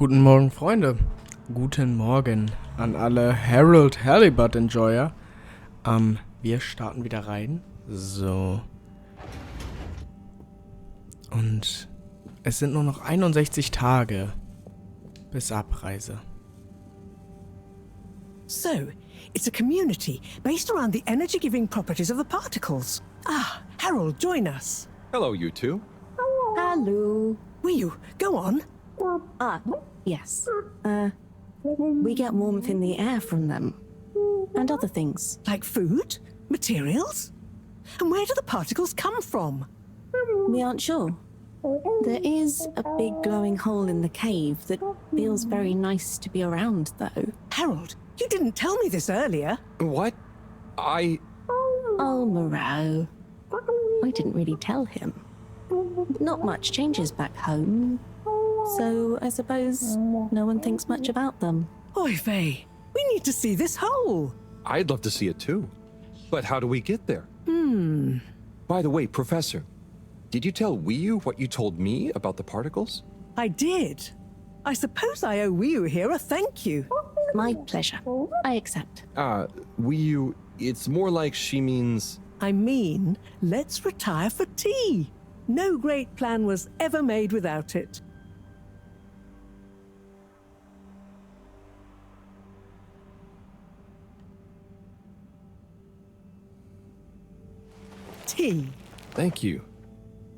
Guten Morgen, Freunde. Guten Morgen an alle Halibut Enjoyer. Wir starten wieder rein. So. Und es sind nur noch 61 Tage bis Abreise. So, it's a community based around the energy-giving properties of the particles. Ah, Harold, join us. Hello, you two. Hello. Will you, go on. Yes. We get warmth in the air from them. And other things. Like food? Materials? And where do the particles come from? We aren't sure. There is a big glowing hole in the cave that feels very nice to be around, though. Harold, you didn't tell me this earlier. What? Oh, Moreau. I didn't really tell him. Not much changes back home. So I suppose no one thinks much about them. Oy vey, we need to see this hole. I'd love to see it too. But how do we get there? By the way, Professor, did you tell Wiyu what you told me about the particles? I did. I suppose I owe Wiyu here a thank you. My pleasure. I accept. Wiyu, it's more like she means... I mean, let's retire for tea. No great plan was ever made without it. Tea. Thank you.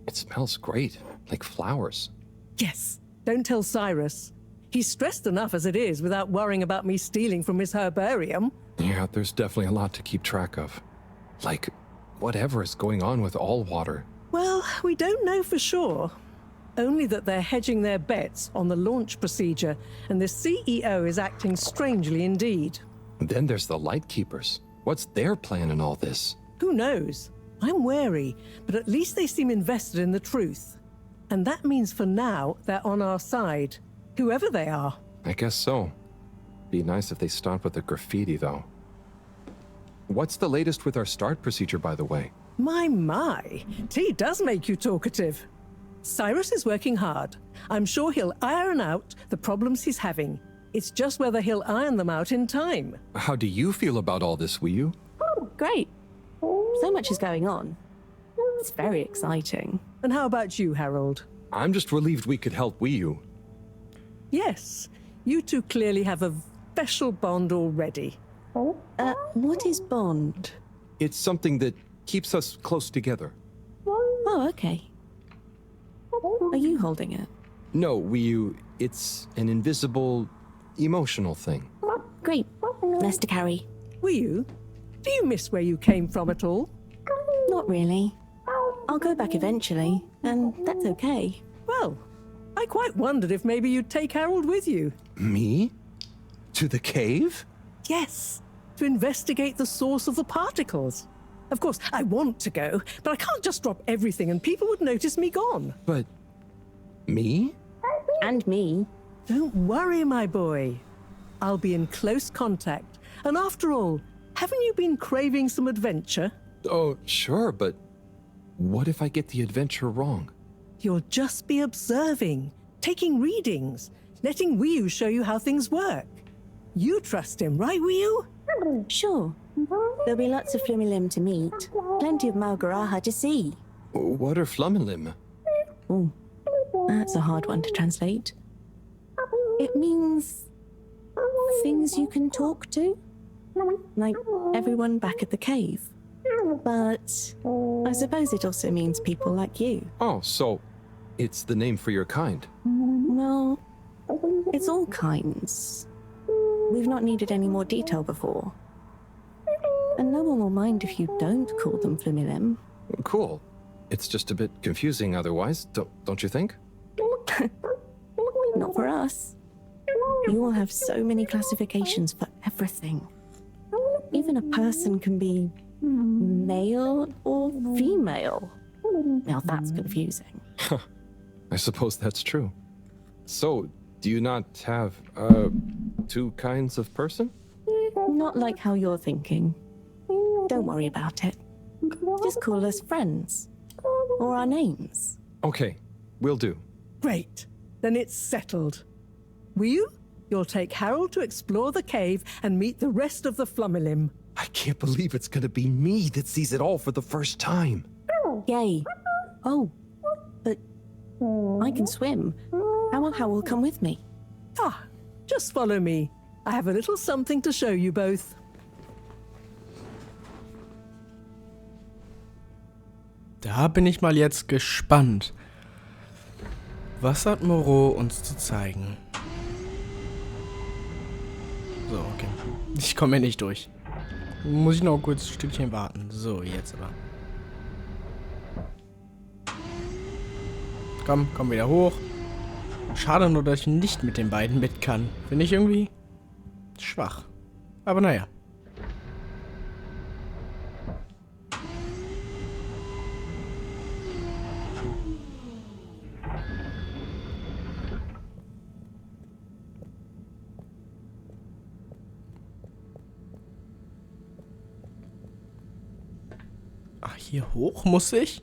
It smells great, like flowers. Yes, don't tell Cyrus. He's stressed enough as it is without worrying about me stealing from his herbarium. Yeah, there's definitely a lot to keep track of. Like, whatever is going on with all water. Well, we don't know for sure. Only that they're hedging their bets on the launch procedure, and the CEO is acting strangely indeed. Then there's the Lightkeepers. What's their plan in all this? Who knows? I'm wary, but at least they seem invested in the truth. And that means for now, they're on our side. Whoever they are. I guess so. Be nice if they stopped with the graffiti, though. What's the latest with our start procedure, by the way? My. Tea does make you talkative. Cyrus is working hard. I'm sure he'll iron out the problems he's having. It's just whether he'll iron them out in time. How do you feel about all this, Wiyu? Great. So much is going on. It's very exciting. And how about you, Harold? I'm just relieved we could help Wiyu. Yes, you two clearly have a special bond already. What is bond? It's something that keeps us close together. Oh, okay. Are you holding it? No, Wiyu, it's an invisible, emotional thing. Great. Less to carry. Wiyu, do you miss where you came from at all? Not really. I'll go back eventually, and that's okay. Well, I quite wondered if maybe you'd take Harold with you. Me? To the cave? Yes, to investigate the source of the particles. Of course, I want to go, but I can't just drop everything and people would notice me gone. But... me? And me. Don't worry, my boy. I'll be in close contact. And after all, haven't you been craving some adventure? Oh, sure, but what if I get the adventure wrong? You'll just be observing, taking readings, letting Wiyu show you how things work. You trust him, right, Wiyu? Sure. There'll be lots of Flumilim to meet. Plenty of Malgaraha to see. What are Flummilim? Oh, that's a hard one to translate. It means things you can talk to. Like everyone back at the cave. But I suppose it also means people like you. Oh, so it's the name for your kind. Well, it's all kinds. We've not needed any more detail before. And no one will mind if you don't call them Flumilim. Cool. It's just a bit confusing otherwise, don't you think? Not for us. You all have so many classifications for everything. Even a person can be male or female. Now that's confusing. I suppose that's true. So, do you not have, two kinds of person? Not like how you're thinking. Don't worry about it. Just call us friends. Or our names. Okay, will do. Great. Then it's settled. Will you'll take Harold to explore the cave and meet the rest of the Flummilim. I can't believe it's gonna be me that sees it all for the first time. Yay. Oh, but I can swim. How will Howell come with me? Ah, just follow me. I have a little something to show you both. Da bin ich mal jetzt gespannt. Was hat Moreau uns zu zeigen? So, okay. Ich komme hier nicht durch. Muss ich noch kurz ein Stückchen warten. So, jetzt aber. Komm wieder hoch. Schade nur, dass ich nicht mit den beiden mit kann. Finde ich irgendwie schwach. Aber naja. Ach, hier hoch muss ich?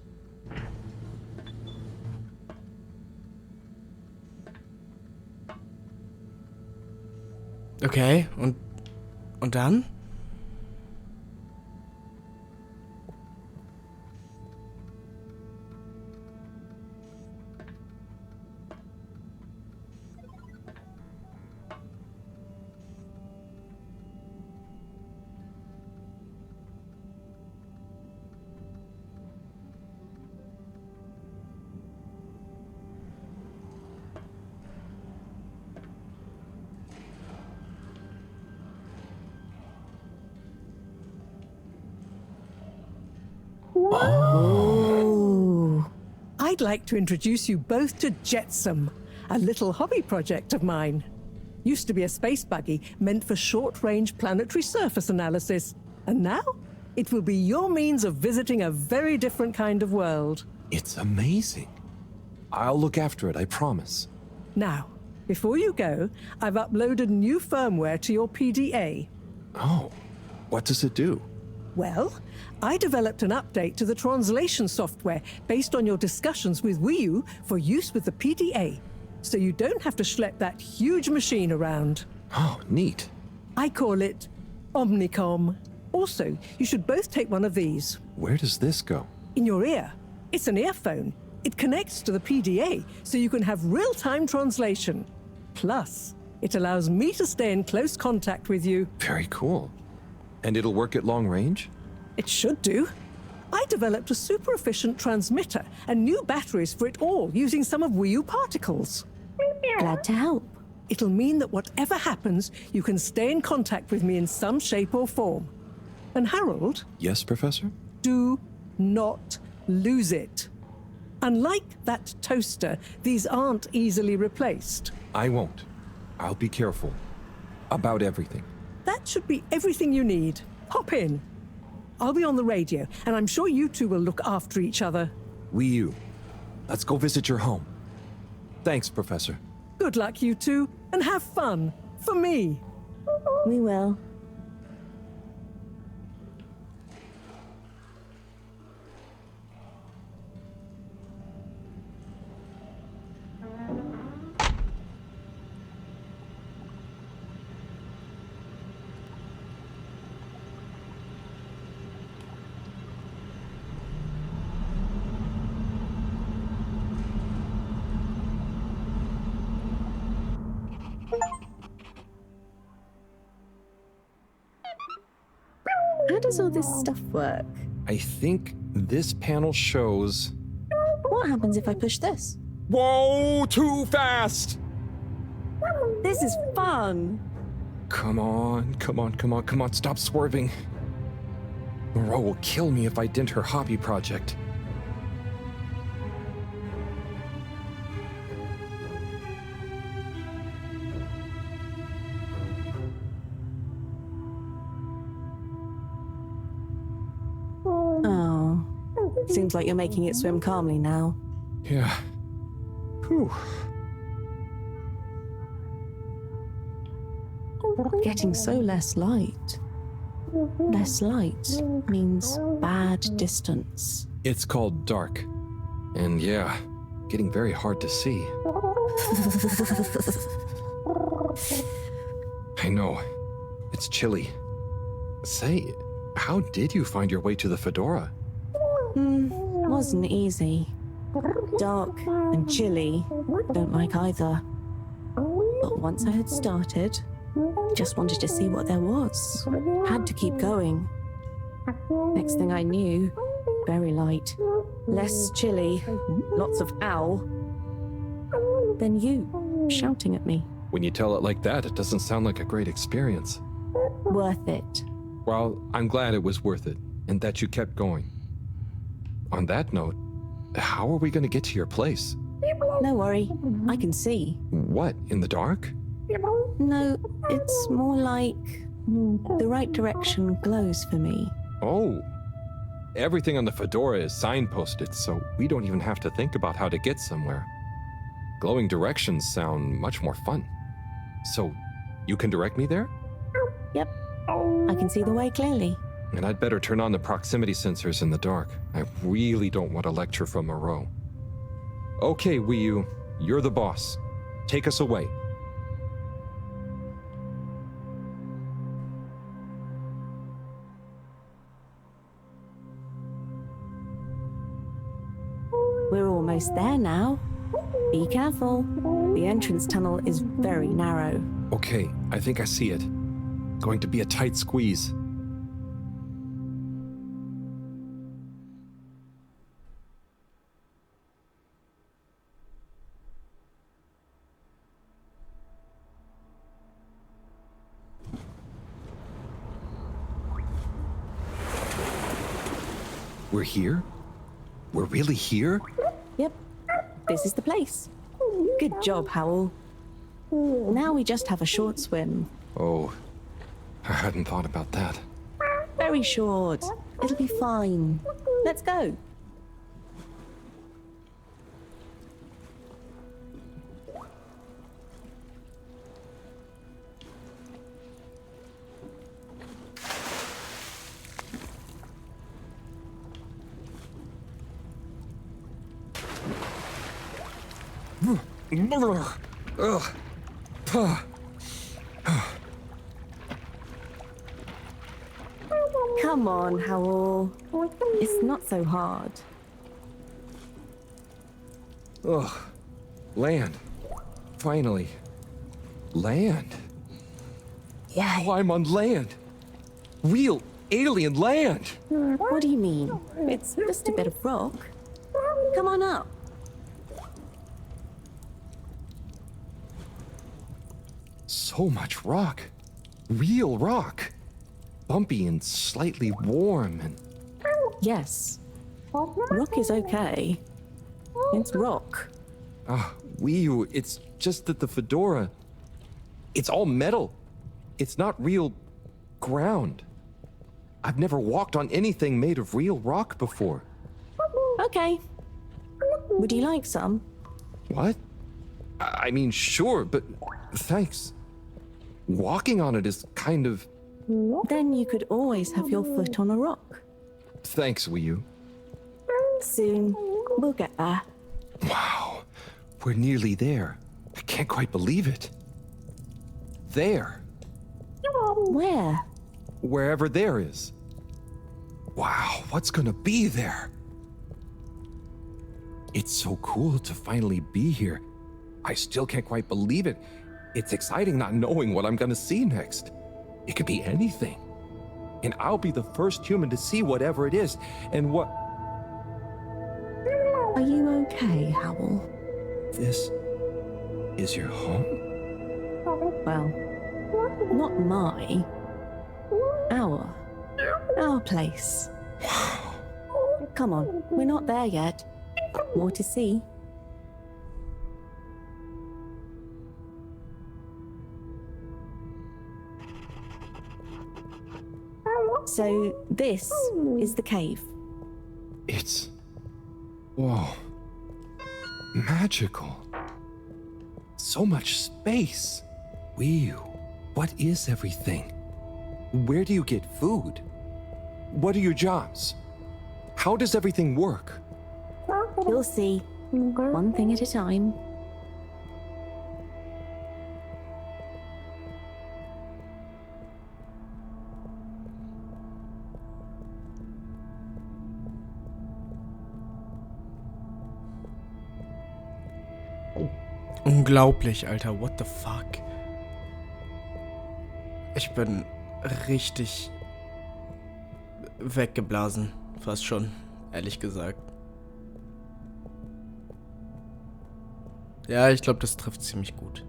Okay, und dann? Oh. I'd like to introduce you both to Jetsam, a little hobby project of mine. Used to be a space buggy meant for short-range planetary surface analysis, and now it will be your means of visiting a very different kind of world. It's amazing. I'll look after it, I promise. Now, before you go, I've uploaded new firmware to your PDA. Oh, what does it do? Well, I developed an update to the translation software based on your discussions with Wii U for use with the PDA, so you don't have to schlep that huge machine around. Oh, neat. I call it Omnicom. Also, you should both take one of these. Where does this go? In your ear. It's an earphone. It connects to the PDA, so you can have real-time translation. Plus, it allows me to stay in close contact with you. Very cool. And it'll work at long range? It should do. I developed a super efficient transmitter and new batteries for it all using some of Wii U particles. Glad to help. It'll mean that whatever happens, you can stay in contact with me in some shape or form. And Harold, Yes, Professor? do not lose it. Unlike that toaster, these aren't easily replaced. I won't. I'll be careful. About everything. That should be everything you need. Hop in. I'll be on the radio, and I'm sure you two will look after each other. Wii U, let's go visit your home. Thanks, Professor. Good luck, you two, and have fun. For me. We will. How does all this stuff work? I think this panel shows... What happens if I push this? Whoa, too fast! This is fun. Come on, stop swerving. Moreau will kill me if I dent her hobby project. Oh. Seems like you're making it swim calmly now. Yeah. Whew. Getting so less light. Less light means bad distance. It's called dark. And yeah, getting very hard to see. I know. It's chilly. Say, how did you find your way to the fedora? Wasn't easy. Dark and chilly. Don't like either. But once I had started, just wanted to see what there was. Had to keep going. Next thing I knew, very light. Less chilly. Lots of ow. Then you, shouting at me. When you tell it like that, it doesn't sound like a great experience. Worth it. Well, I'm glad it was worth it, and that you kept going. On that note, how are we going to get to your place? No worry, I can see. What, in the dark? No, it's more like the right direction glows for me. Oh. Everything on the fedora is signposted, so we don't even have to think about how to get somewhere. Glowing directions sound much more fun. So, you can direct me there? Yep, I can see the way clearly. And I'd better turn on the proximity sensors in the dark. I really don't want a lecture from Moreau. Okay, Wii U, you're the boss. Take us away. We're almost there now. Be careful. The entrance tunnel is very narrow. Okay, I think I see it. Going to be a tight squeeze. We're here? We're really here? Yep, this is the place. Good job, Howell. Now we just have a short swim. Oh, I hadn't thought about that. Very short. It'll be fine. Let's go. Ugh. Come on, Howell. It's not so hard. Ugh. Land. Finally. Land. Wow, I'm on land. Real alien land. What do you mean? It's just a bit of rock. Come on up. So much rock. Real rock. Bumpy and slightly warm and... Yes. Rock is okay. It's rock. Wii U, it's just that the fedora... It's all metal. It's not real ground. I've never walked on anything made of real rock before. Okay. Would you like some? What? I mean, sure, but thanks. Walking on it is kind of... Then you could always have your foot on a rock. Thanks, Wii U. Soon, we'll get there. Wow, we're nearly there. I can't quite believe it. There. Where? Wherever there is. Wow, what's gonna be there? It's so cool to finally be here. I still can't quite believe it. It's exciting not knowing what I'm gonna see next. It could be anything. And I'll be the first human to see whatever it is. And what... Are you okay, Howell? This is your home? Well, not my. Our place. Come on, we're not there yet. More to see. So, this is the cave. It's... Whoa. Magical. So much space. Wii U, what is everything? Where do you get food? What are your jobs? How does everything work? You'll see. One thing at a time. Unglaublich, Alter. What the fuck? Ich bin richtig weggeblasen. Fast schon, ehrlich gesagt. Ja, ich glaube, das trifft ziemlich gut.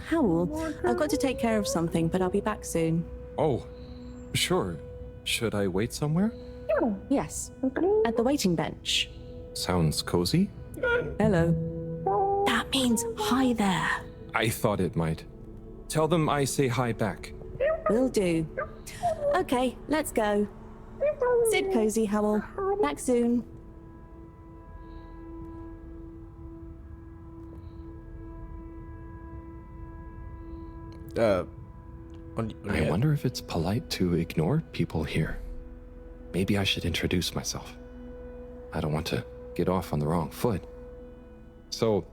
Howell, I've got to take care of something, but I'll be back soon. Oh, sure. Should I wait somewhere? Yes, at the waiting bench. Sounds cozy. Hello. That means hi there. I thought it might. Tell them I say hi back. Will do. Okay, let's go. Sit cozy, Howell. Back soon. I wonder if it's polite to ignore people here. Maybe I should introduce myself. I don't want to get off on the wrong foot. So,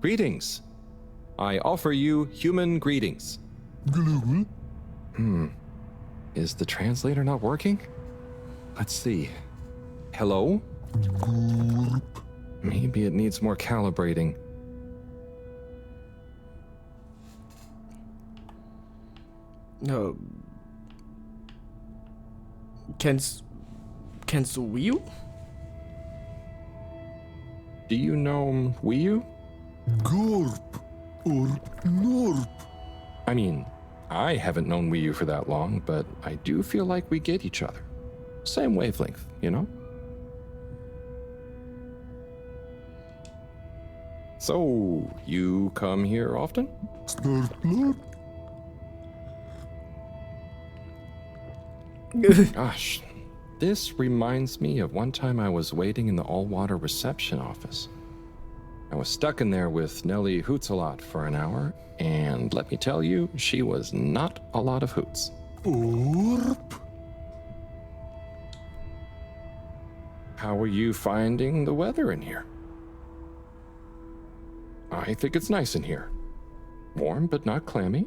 greetings. I offer you human greetings. Is the translator not working? Let's see. Hello? Maybe it needs more calibrating. No. Kennst du Wii U? Do you know Wii U? Gorp or Norp. I mean, I haven't known Wii U for that long, but I do feel like we get each other. Same wavelength, you know? So, you come here often? Snart. Gosh, this reminds me of one time I was waiting in the all-water reception office. I was stuck in there with Nellie Hootsalot for an hour, and let me tell you, she was not a lot of hoots. Orp. How are you finding the weather in here? I think it's nice in here. Warm but not clammy,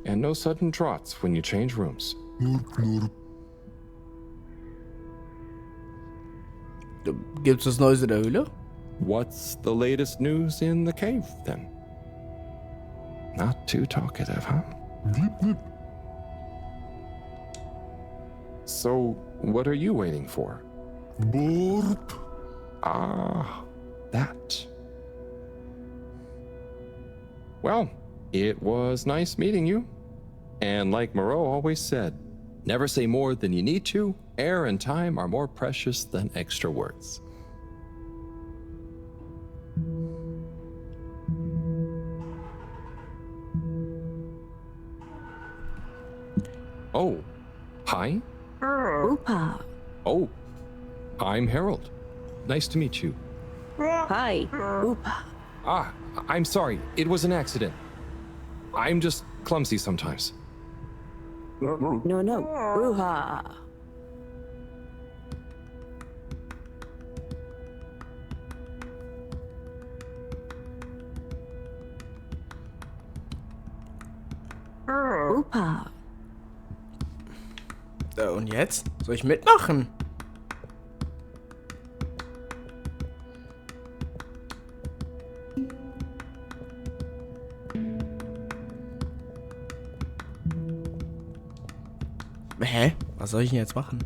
and no sudden draughts when you change rooms. Norp. Gibt's was Neues in der Höhle? What's the latest news in the cave, then? Not too talkative, huh? Glip. So, what are you waiting for? Borp. Ah, that. Well, it was nice meeting you. And like Moreau always said, never say more than you need to. Air and time are more precious than extra words. Oh, hi. Oopa. Oh, I'm Harold. Nice to meet you. Hi. Oopa. Ah, I'm sorry. It was an accident. I'm just clumsy sometimes. No. Ruha. Oopa. Und jetzt? Soll ich mitmachen? Hä? Was soll ich denn jetzt machen?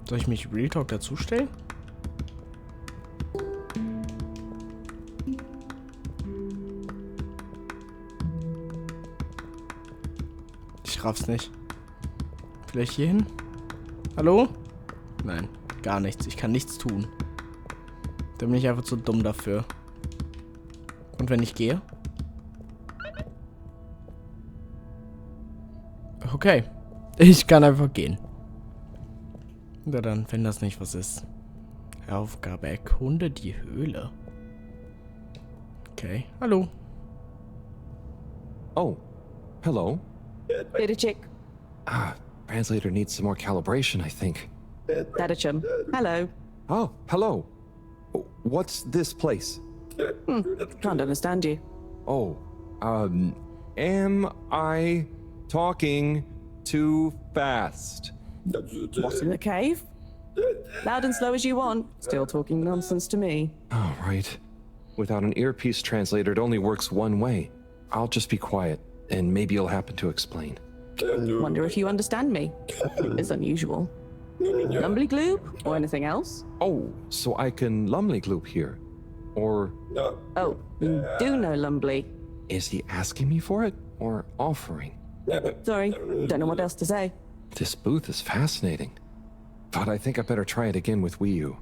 Soll ich mich Real Talk dazustellen? Ich raff's nicht. Vielleicht hier hin? Hallo? Nein, gar nichts. Ich kann nichts tun. Da bin ich einfach zu dumm dafür. Und wenn ich gehe? Okay. Ich kann einfach gehen. Na dann, wenn das nicht was ist. Aufgabe, erkunde die Höhle. Okay, hallo. Oh, hello. Bidachik. Ah, translator needs some more calibration, I think. Dadachum. Hello. Oh, hello. What's this place? Can't understand you. Oh, am I talking too fast? What, in the cave? Loud and slow as you want. Still talking nonsense to me. Oh, right. Without an earpiece translator, it only works one way. I'll just be quiet, and maybe you'll happen to explain. Wonder if you understand me. It's unusual. Lumbly gloob? Or anything else? Oh, so I can Lumley Gloop here. Or Oh, you do know Lumbly. is he asking me for it, or offering? Sorry, don't know what else to say. This booth is fascinating. But I think I better try it again with Wii U.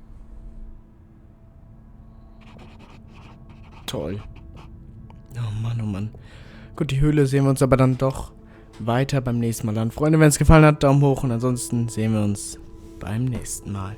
Toll. Oh Mann, oh Mann. Gut, die Höhle sehen wir uns aber dann doch weiter beim nächsten Mal an. Freunde, wenn es gefallen hat, Daumen hoch und ansonsten sehen wir uns beim nächsten Mal.